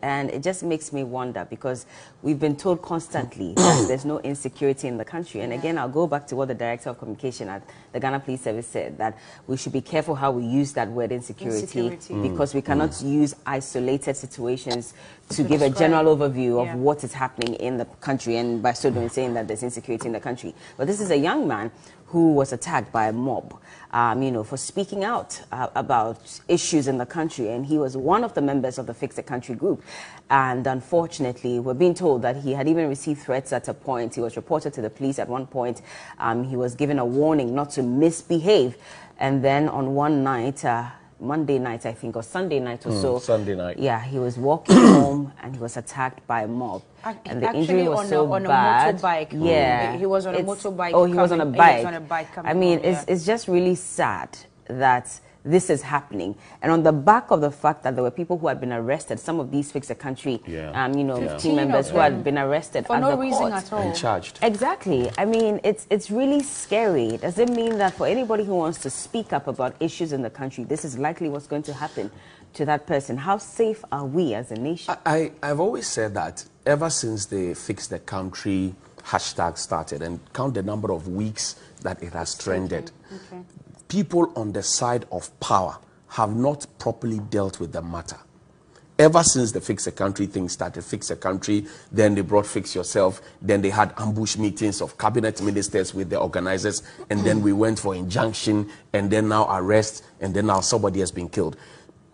And it just makes me wonder, because we've been told constantly that there's no insecurity in the country. And again, I'll go back to what the Director of Communication at the Ghana Police Service said, that we should be careful how we use that word insecurity. Because we cannot use isolated situations to give a general overview of what is happening in the country, and by so doing saying that there's insecurity in the country. But this is a young man who was attacked by a mob, you know, for speaking out about issues in the country. And he was one of the members of the Fix the Country group. And unfortunately, we're being told that he had even received threats at a point. He was reported to the police at one point. He was given a warning not to misbehave. And then on one night, Monday night, I think, or Sunday night or so. Sunday night. Yeah, he was walking home and he was attacked by a mob. And the injury was so bad. A motorbike. Yeah. He was on a motorbike. Oh, he was on a bike. He was on a bike. I mean, it's just really sad that this is happening. And on the back of the fact that there were people who had been arrested, some of these Fix the Country, you know, team members who had been arrested for no reason at all. And charged. Exactly. I mean, it's really scary. Does it mean that for anybody who wants to speak up about issues in the country, this is likely what's going to happen to that person? How safe are we as a nation? I've always said that ever since the Fix the Country hashtag started, and count the number of weeks that it has trended, people on the side of power have not properly dealt with the matter. Ever since the Fix the Country thing started, Fix the Country, then they brought Fix Yourself, then they had ambush meetings of cabinet ministers with the organizers, and then we went for injunction, and then now arrest, and then now somebody has been killed.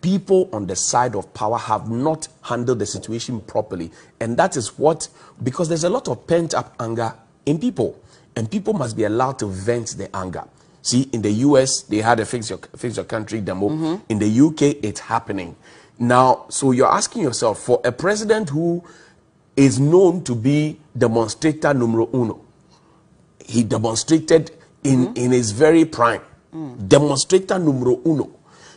People on the side of power have not handled the situation properly, and that is what, because there's a lot of pent-up anger in people, and people must be allowed to vent the anger. See, in the US, they had a Fix Your Country demo. In the UK, it's happening. Now, so you're asking yourself, for a president who is known to be demonstrator numero uno, he demonstrated in his very prime, demonstrator numero uno.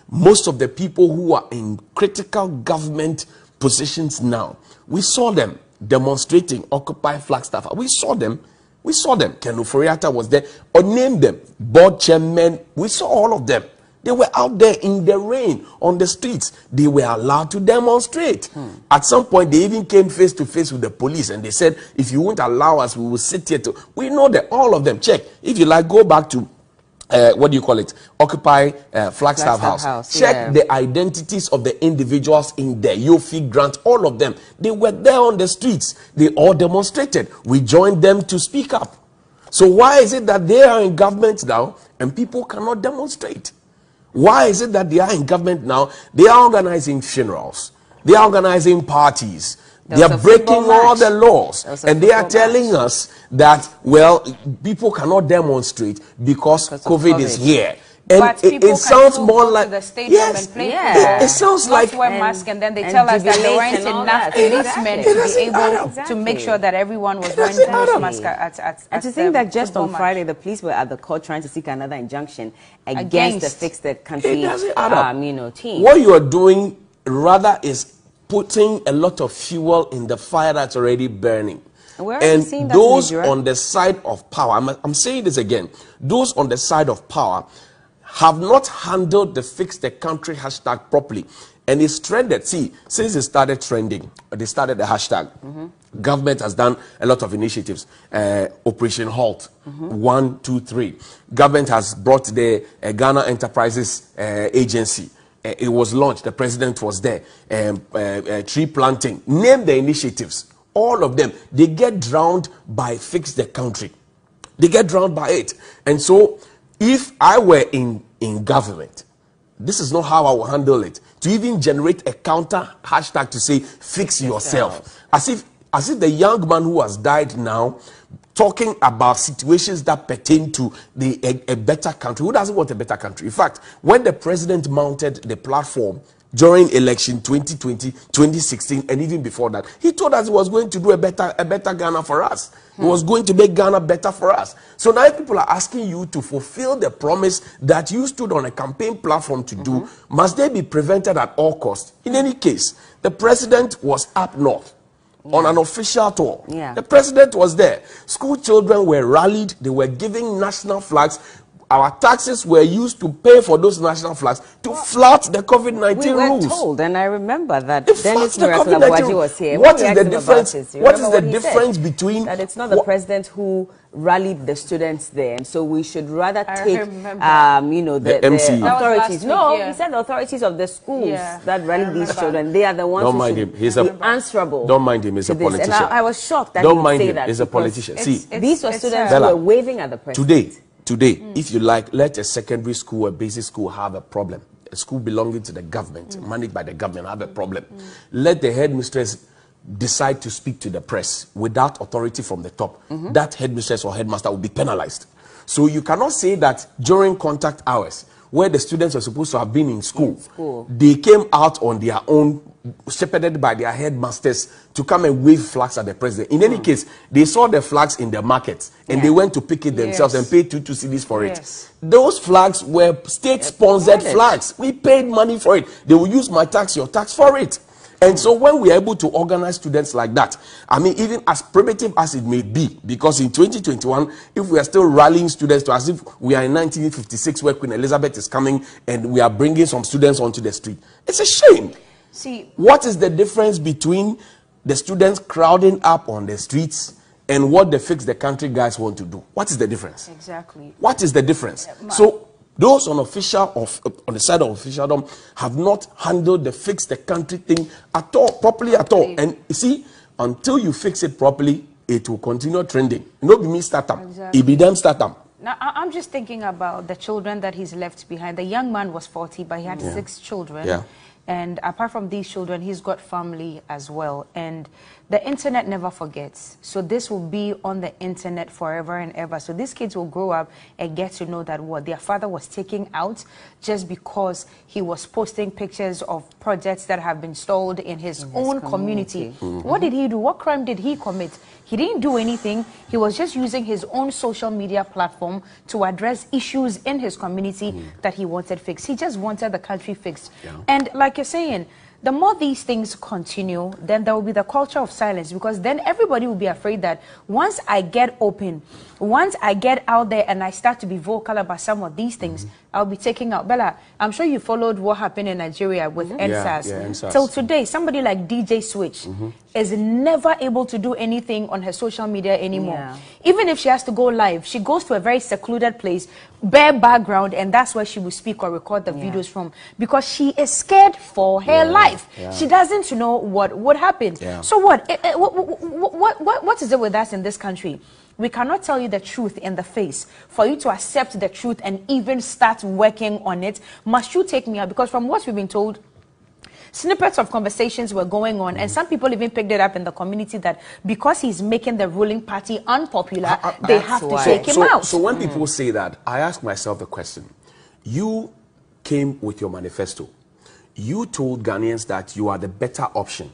Most of the people who are in critical government positions now, we saw them demonstrating, Occupy Flagstaff. We saw them. We saw them. Ken Oforiatta was there. Or name them. Board chairmen. We saw all of them. They were out there in the rain, on the streets. They were allowed to demonstrate. At some point, they even came face to face with the police, and they said, if you won't allow us, we will sit here to... We know that all of them. Check. If you like, go back to... what do you call it? Occupy Flagstaff House. Check the identities of the individuals in there. Yofi, Grant, all of them. They were there on the streets. They all demonstrated. We joined them to speak up. So why is it that they are in government now and people cannot demonstrate? Why is it that they are in government now? They are organizing funerals. They are organizing parties. They are breaking all the laws, and they are telling us that, well, people cannot demonstrate because COVID is here. And it sounds more like the stadium and play it sounds like wear mask, and then they tell us that there weren't enough policemen to be able to make sure that everyone was wearing those masks and to think that just on Friday the police were at the court trying to seek another injunction against the Fix the Country you know, team. What you are doing rather is putting a lot of fuel in the fire that's already burning. And those on the side of power, I'm saying this again, those on the side of power have not handled the Fix the Country hashtag properly. And it's trended. See, since it started trending, they started the hashtag. Government has done a lot of initiatives. Operation Halt, 1, 2, 3. Government has brought the Ghana Enterprises Agency. It was launched. The president was there. Tree planting. Name the initiatives. All of them. They get drowned by Fix the Country. They get drowned by it. And so, if I were in government, this is not how I will handle it. To even generate a counter hashtag to say, fix yourself. As if the young man who has died now, talking about situations that pertain to a better country. Who doesn't want a better country? In fact, when the president mounted the platform during election 2020, 2016, and even before that, he told us he was going to do a better Ghana for us. He was going to make Ghana better for us. So now people are asking you to fulfill the promise that you stood on a campaign platform to do. Must they be prevented at all costs? In any case, the president was up north on an official tour. The president was there. School children were rallied. They were giving national flags. Our taxes were used to pay for those national flags to flout the COVID-19 rules. We were told, and I remember that It Dennis the Miracle COVID-19 was here. What is the difference? What is the difference between that? It's not the president who rallied the students there, and so we should rather take, you know, the authorities. No, he said the authorities of the schools that rallied these children. They are the ones who should be answerable. Don't mind him. He's a politician. And I was shocked that don't mind him. That he's a politician. See, these were students who were waving at the president. Today, if you like, let a secondary school, a basic school have a problem. A school belonging to the government, managed by the government, have a problem. Let the headmistress decide to speak to the press without authority from the top. That headmistress or headmaster will be penalized. So you cannot say that during contact hours, where the students were supposed to have been in school, they came out on their own, shepherded by their headmasters, to come and wave flags at the president. In any case, they saw the flags in the markets and they went to pick it themselves and paid 2 cedis for it. Those flags were state-sponsored flags. We paid money for it. They will use my tax, your tax for it. And so when we are able to organize students like that, I mean, even as primitive as it may be, because in 2021, if we are still rallying students to as if we are in 1956 where Queen Elizabeth is coming and we are bringing some students onto the street, it's a shame. See, what is the difference between the students crowding up on the streets and what the Fix the Country guys want to do? What is the difference? Exactly. What is the difference? So those on the side of officialdom have not handled the Fix the Country thing at all, properly at all. And you see, until you fix it properly, it will continue trending. No be me start them. It be them start them. Now, I'm just thinking about the children that he's left behind. The young man was 40, but he had 6 children. And apart from these children, he's got family as well. And the internet never forgets. So this will be on the internet forever and ever. So these kids will grow up and get to know that what their father was taking out just because he was posting pictures of projects that have been stalled in his own community. What did he do? What crime did he commit? He didn't do anything. He was just using his own social media platform to address issues in his community that he wanted fixed. He just wanted the country fixed. And like you're saying, the more these things continue, then there will be the culture of silence, because then everybody will be afraid that once I get open, once I get out there and I start to be vocal about some of these things, I'll be taking out. Bella, I'm sure you followed what happened in Nigeria with NSAS. Till today, somebody like DJ Switch is never able to do anything on her social media anymore. Even if she has to go live, she goes to a very secluded place, bare background, and that's where she will speak or record the videos from, because she is scared for her life. She doesn't know what would happen. So what is it with us in this country? We cannot tell you the truth in the face. For you to accept the truth and even start working on it, must you take me out? Because from what we've been told, snippets of conversations were going on, and some people even picked it up in the community that because he's making the ruling party unpopular, they have to take him out. So when people say that, I ask myself the question. You came with your manifesto. You told Ghanaians that you are the better option,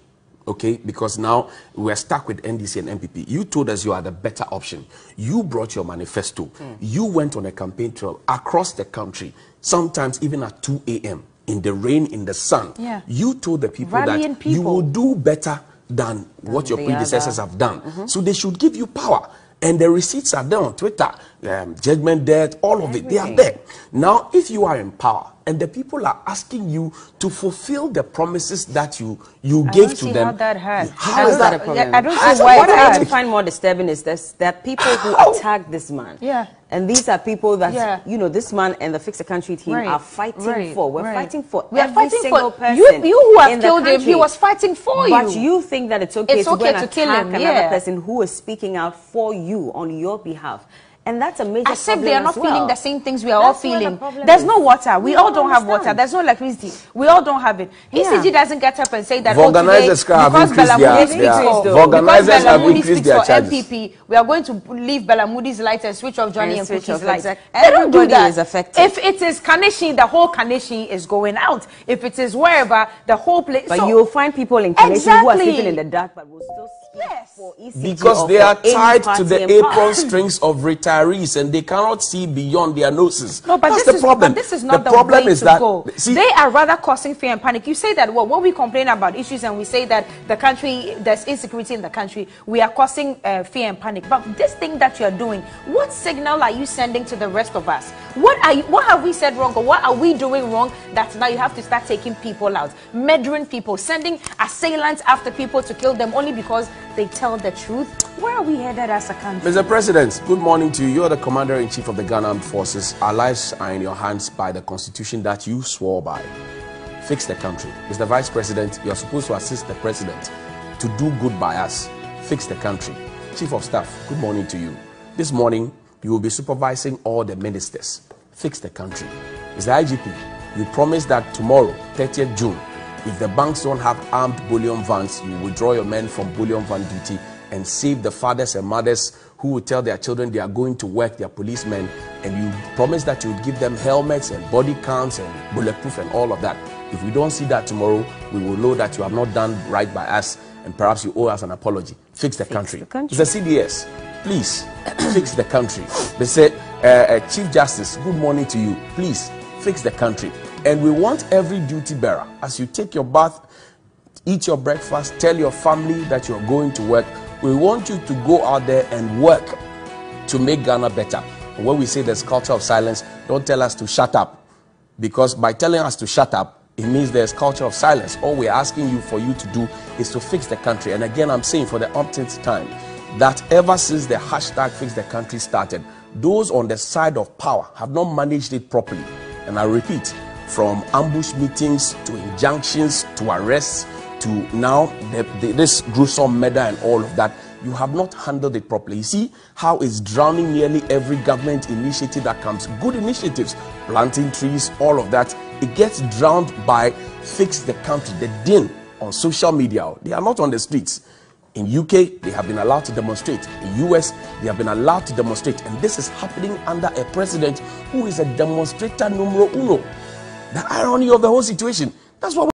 okay? Because now we're stuck with NDC and MPP. You told us you are the better option. You brought your manifesto. You went on a campaign trail across the country, sometimes even at 2 a.m. in the rain, in the sun. You told the people that you will do better than what your predecessors have done. So they should give you power. And the receipts are there on Twitter, judgment debt, all of it, they are there. Now, if you are in power and the people are asking you to fulfill the promises that you gave to them, how that hurts. How is that a problem? I don't see why. What I find more disturbing is this, that people who attack this man. And these are people that, you know, this man and the Fix the Country team are fighting for. We're fighting for every single person. You who have killed him, he was fighting for you. But you think that it's okay to go and attack another person who is speaking out for you on your behalf. And that's a major problem. Except they are not feeling the same things we are all feeling. There's no water. We all don't have water. There's no electricity. We all don't have it. ECG doesn't get up and say that organizers have increased their charges. MPP, we are going to leave Belamudi's light and switch off Johnny and Cookie's light. They don't do that. If it is Kaneshi, the whole Kaneshi is going out. If it is wherever, the whole place. But you'll find people in Kaneshi who are sleeping in the dark but will still sleep for ECG. Because they are tied to the apron strings of retirees and they cannot see beyond their noses. No, but that's the problem. But this is not the problem way to go. See, they are rather causing fear and panic. You say that when we complain about issues and we say that the country, there's insecurity in the country, we are causing fear and panic. But this thing that you are doing, what signal are you sending to the rest of us? What have we said wrong, or what are we doing wrong that now you have to start taking people out, murdering people, sending assailants after people to kill them only because they tell the truth? Where are we headed as a country? Mr. President, good morning to you. You're the Commander-in-Chief of the Ghana Armed Forces. Our lives are in your hands by the Constitution that you swore by. Fix the country. Mr. Vice President, you're supposed to assist the President to do good by us. Fix the country. Chief of Staff, good morning to you. This morning, you will be supervising all the ministers. Fix the country. Mr. IGP, you promised that tomorrow, 30th June, if the banks don't have armed bullion vans, you will withdraw your men from bullion van duty and save the fathers and mothers who will tell their children they are going to work, their policemen, and you promised that you would give them helmets and body cams and bulletproof and all of that. If we don't see that tomorrow, we will know that you have not done right by us, and perhaps you owe us an apology. Fix the country. The CDS, please fix the country. They said, Chief Justice, good morning to you. Please fix the country. And we want every duty bearer, as you take your bath, eat your breakfast, tell your family that you're going to work, we want you to go out there and work to make Ghana better. And when we say there's culture of silence, don't tell us to shut up, because by telling us to shut up, it means there's culture of silence. All we're asking you for you to do is to fix the country. And again, I'm saying for the umpteenth time that ever since the hashtag Fix the Country started, those on the side of power have not managed it properly. And I repeat, from ambush meetings to injunctions to arrests to now this gruesome murder and all of that, you have not handled it properly. You see how it's drowning nearly every government initiative that comes. Good initiatives, planting trees, all of that. It gets drowned by Fix the Country, the din on social media. They are not on the streets. In UK, they have been allowed to demonstrate. In US, they have been allowed to demonstrate. And this is happening under a president who is a demonstrator numero uno. The irony of the whole situation. That's what